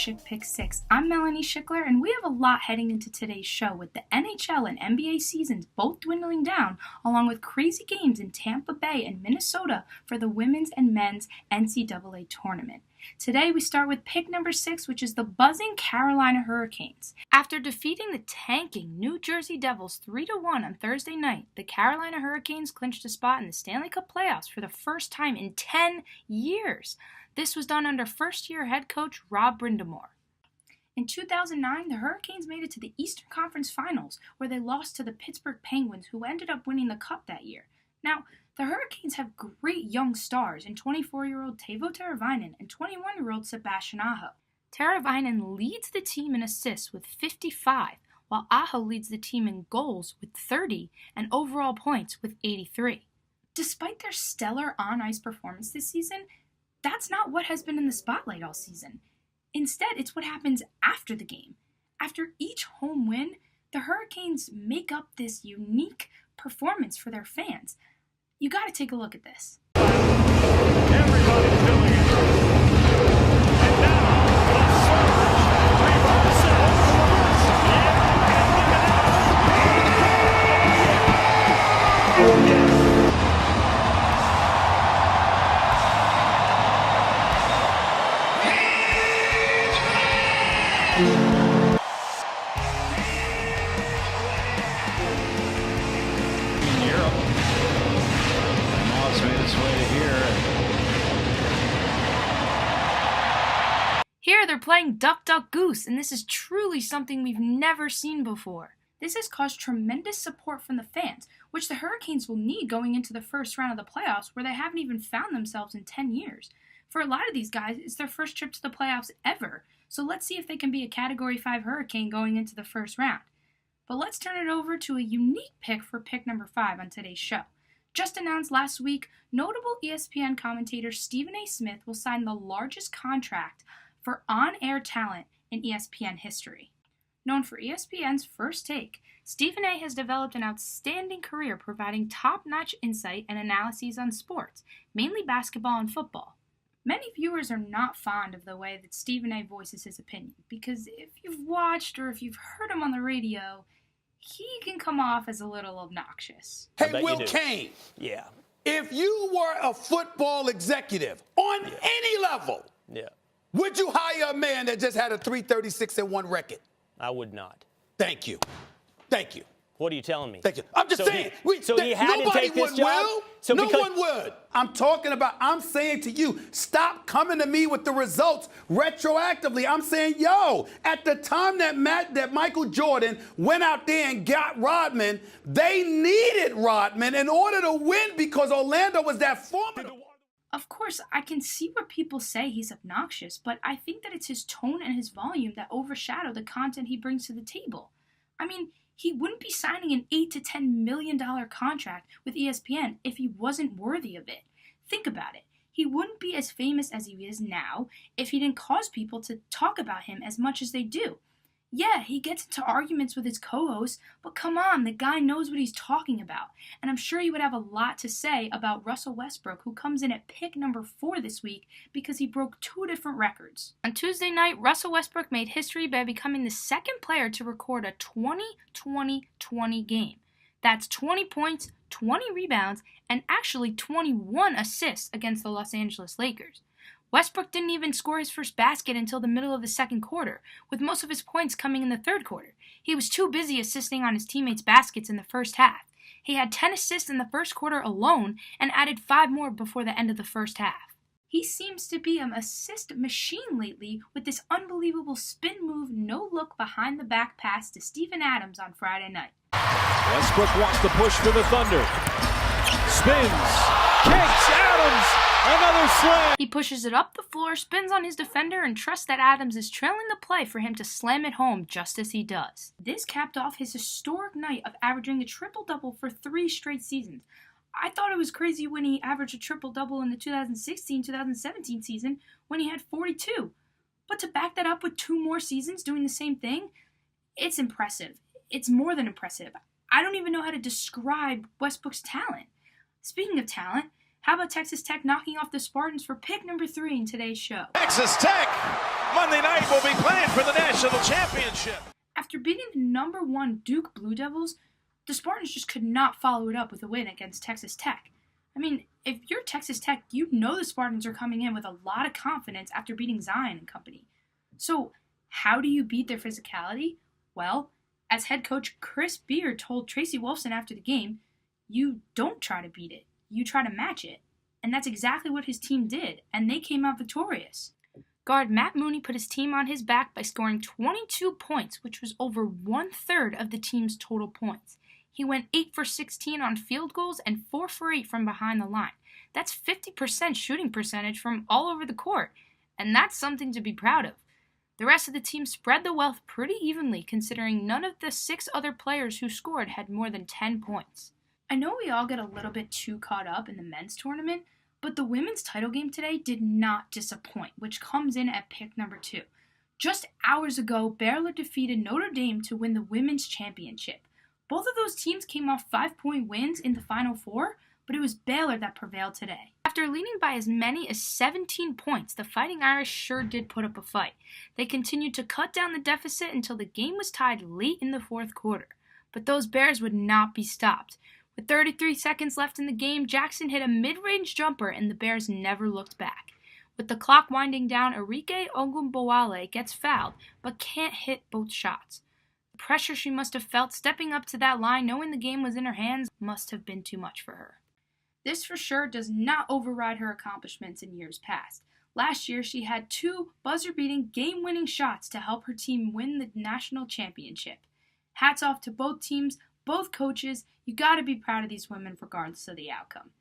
Schick Pick 6. I'm Melanie Schickler, and we have a lot heading into today's show with the NHL and NBA seasons both dwindling down, along with crazy games in Tampa Bay and Minnesota for the women's and men's NCAA tournament. Today we start with pick number 6, which is the buzzing Carolina Hurricanes. After defeating the tanking New Jersey Devils 3-1 on Thursday night, the Carolina Hurricanes clinched a spot in the Stanley Cup playoffs for the first time in 10 years. This was done under first-year head coach Rob Brind'Amour. In 2009, the Hurricanes made it to the Eastern Conference Finals, where they lost to the Pittsburgh Penguins, who ended up winning the Cup that year. Now, the Hurricanes have great young stars in 24-year-old Teuvo Teravainen and 21-year-old Sebastian Aho. Teravainen leads the team in assists with 55, while Aho leads the team in goals with 30 and overall points with 83. Despite their stellar on-ice performance this season, that's not what has been in the spotlight all season. Instead, it's what happens after the game. After each home win, the Hurricanes make up this unique performance for their fans. You gotta take a look at this. Everybody's doing it. And now, the Surge reverses. Here they're playing Duck Duck Goose, and this is truly something we've never seen before. This has caused tremendous support from the fans, which the Hurricanes will need going into the first round of the playoffs, where they haven't even found themselves in 10 years. For a lot of these guys, it's their first trip to the playoffs ever, so let's see if they can be a Category 5 Hurricane going into the first round. But let's turn it over to a unique pick for pick number 5 on today's show. Just announced last week, notable ESPN commentator Stephen A. Smith will sign the largest contract for on-air talent in ESPN history. Known for ESPN's First Take, Stephen A. has developed an outstanding career providing top-notch insight and analyses on sports, mainly basketball and football. Many viewers are not fond of the way that Stephen A. voices his opinion, because if you've watched or if you've heard him on the radio, he can come off as a little obnoxious. Hey, Will Kane. Yeah. If you were a football executive on any level, would you hire a man that just had a 336-1 record? I would not. Thank you. Thank you. What are you telling me? Thank you. I'm just saying. He had to take this job? No one would. I'm saying to you, stop coming to me with the results retroactively. I'm saying, at the time that Michael Jordan went out there and got Rodman, they needed Rodman in order to win because Orlando was that formidable. Of course, I can see where people say he's obnoxious, but I think that it's his tone and his volume that overshadow the content he brings to the table. I mean, he wouldn't be signing an $8 to $10 million contract with ESPN if he wasn't worthy of it. Think about it. He wouldn't be as famous as he is now if he didn't cause people to talk about him as much as they do. Yeah, he gets into arguments with his co-hosts, but come on, the guy knows what he's talking about. And I'm sure he would have a lot to say about Russell Westbrook, who comes in at pick number 4 this week because he broke 2 different records. On Tuesday night, Russell Westbrook made history by becoming the second player to record a 20-20-20 game. That's 20 points, 20 rebounds, and actually 21 assists against the Los Angeles Lakers. Westbrook didn't even score his first basket until the middle of the second quarter, with most of his points coming in the third quarter. He was too busy assisting on his teammates' baskets in the first half. He had 10 assists in the first quarter alone and added 5 more before the end of the first half. He seems to be an assist machine lately with this unbelievable spin move, no-look behind-the-back pass to Steven Adams on Friday night. Westbrook wants to push for the Thunder. Spins, kicks, Adams! Another slam! He pushes it up the floor, spins on his defender, and trusts that Adams is trailing the play for him to slam it home just as he does. This capped off his historic night of averaging a triple-double for 3 straight seasons. I thought it was crazy when he averaged a triple-double in the 2016-2017 season when he had 42. But to back that up with 2 more seasons doing the same thing, it's impressive. It's more than impressive. I don't even know how to describe Westbrook's talent. Speaking of talent, how about Texas Tech knocking off the Spartans for pick number 3 in today's show? Texas Tech Monday night we'll be playing for the national championship. After beating the #1 Duke Blue Devils, the Spartans just could not follow it up with a win against Texas Tech. I mean, if you're Texas Tech, you know the Spartans are coming in with a lot of confidence after beating Zion and company. So, how do you beat their physicality? Well, as head coach Chris Beard told Tracy Wolfson after the game, you don't try to beat it, you try to match it. And that's exactly what his team did, and they came out victorious. Guard Matt Mooney put his team on his back by scoring 22 points, which was over 1/3 of the team's total points. He went 8 for 16 on field goals and 4 for 8 from behind the line. That's 50% shooting percentage from all over the court, and that's something to be proud of. The rest of the team spread the wealth pretty evenly, considering none of the 6 other players who scored had more than 10 points. I know we all get a little bit too caught up in the men's tournament, but the women's title game today did not disappoint, which comes in at pick number 2. Just hours ago, Baylor defeated Notre Dame to win the women's championship. Both of those teams came off 5-point wins in the Final Four, but it was Baylor that prevailed today. After leading by as many as 17 points, the Fighting Irish sure did put up a fight. They continued to cut down the deficit until the game was tied late in the fourth quarter. But those Bears would not be stopped. With 33 seconds left in the game, Jackson hit a mid-range jumper and the Bears never looked back. With the clock winding down, Arike Ogunbowale gets fouled, but can't hit both shots. The pressure she must have felt stepping up to that line, knowing the game was in her hands, must have been too much for her. This for sure does not override her accomplishments in years past. Last year, she had 2 buzzer-beating, game-winning shots to help her team win the national championship. Hats off to both teams, both coaches. You gotta be proud of these women regardless of the outcome.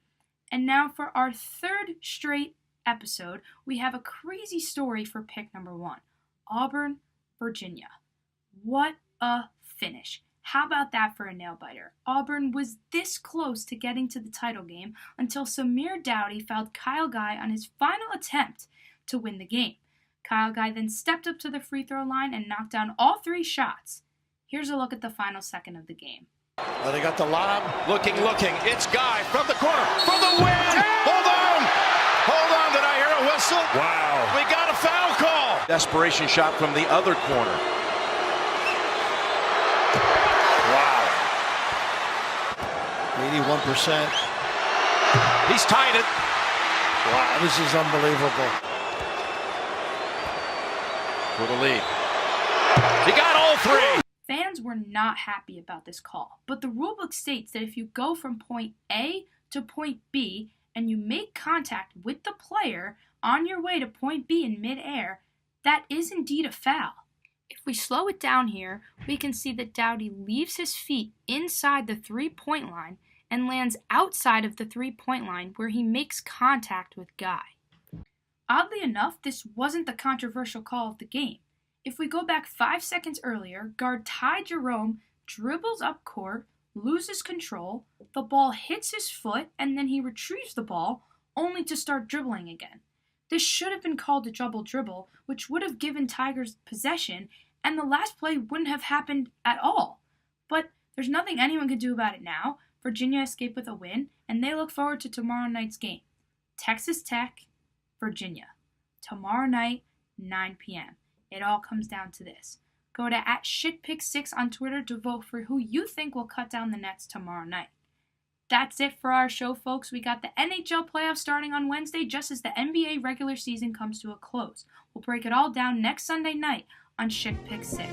And now for our 3rd straight episode, we have a crazy story for pick number 1. Auburn, Virginia. What a finish. How about that for a nail-biter? Auburn was this close to getting to the title game until Samir Dowdy fouled Kyle Guy on his final attempt to win the game. Kyle Guy then stepped up to the free throw line and knocked down all 3 shots. Here's a look at the final second of the game. Well, they got the lob. Looking. It's Guy from the corner for the win. Hold on. Did I hear a whistle? Wow. We got a foul call. Desperation shot from the other corner. Wow. 81%. He's tied it. Wow, this is unbelievable. For the lead. He got all 3. Fans were not happy about this call, but the rulebook states that if you go from point A to point B and you make contact with the player on your way to point B in midair, that is indeed a foul. If we slow it down here, we can see that Dowdy leaves his feet inside the 3-point line and lands outside of the 3-point line where he makes contact with Guy. Oddly enough, this wasn't the controversial call of the game. If we go back 5 seconds earlier, guard Ty Jerome dribbles up court, loses control, the ball hits his foot, and then he retrieves the ball, only to start dribbling again. This should have been called a double dribble, which would have given Tigers possession, and the last play wouldn't have happened at all. But there's nothing anyone could do about it now. Virginia escaped with a win, and they look forward to tomorrow night's game. Texas Tech, Virginia. Tomorrow night, 9 p.m. It all comes down to this. Go to @SchickPick6 on Twitter to vote for who you think will cut down the nets tomorrow night. That's it for our show, folks. We got the NHL playoffs starting on Wednesday just as the NBA regular season comes to a close. We'll break it all down next Sunday night on Schick Pick 6.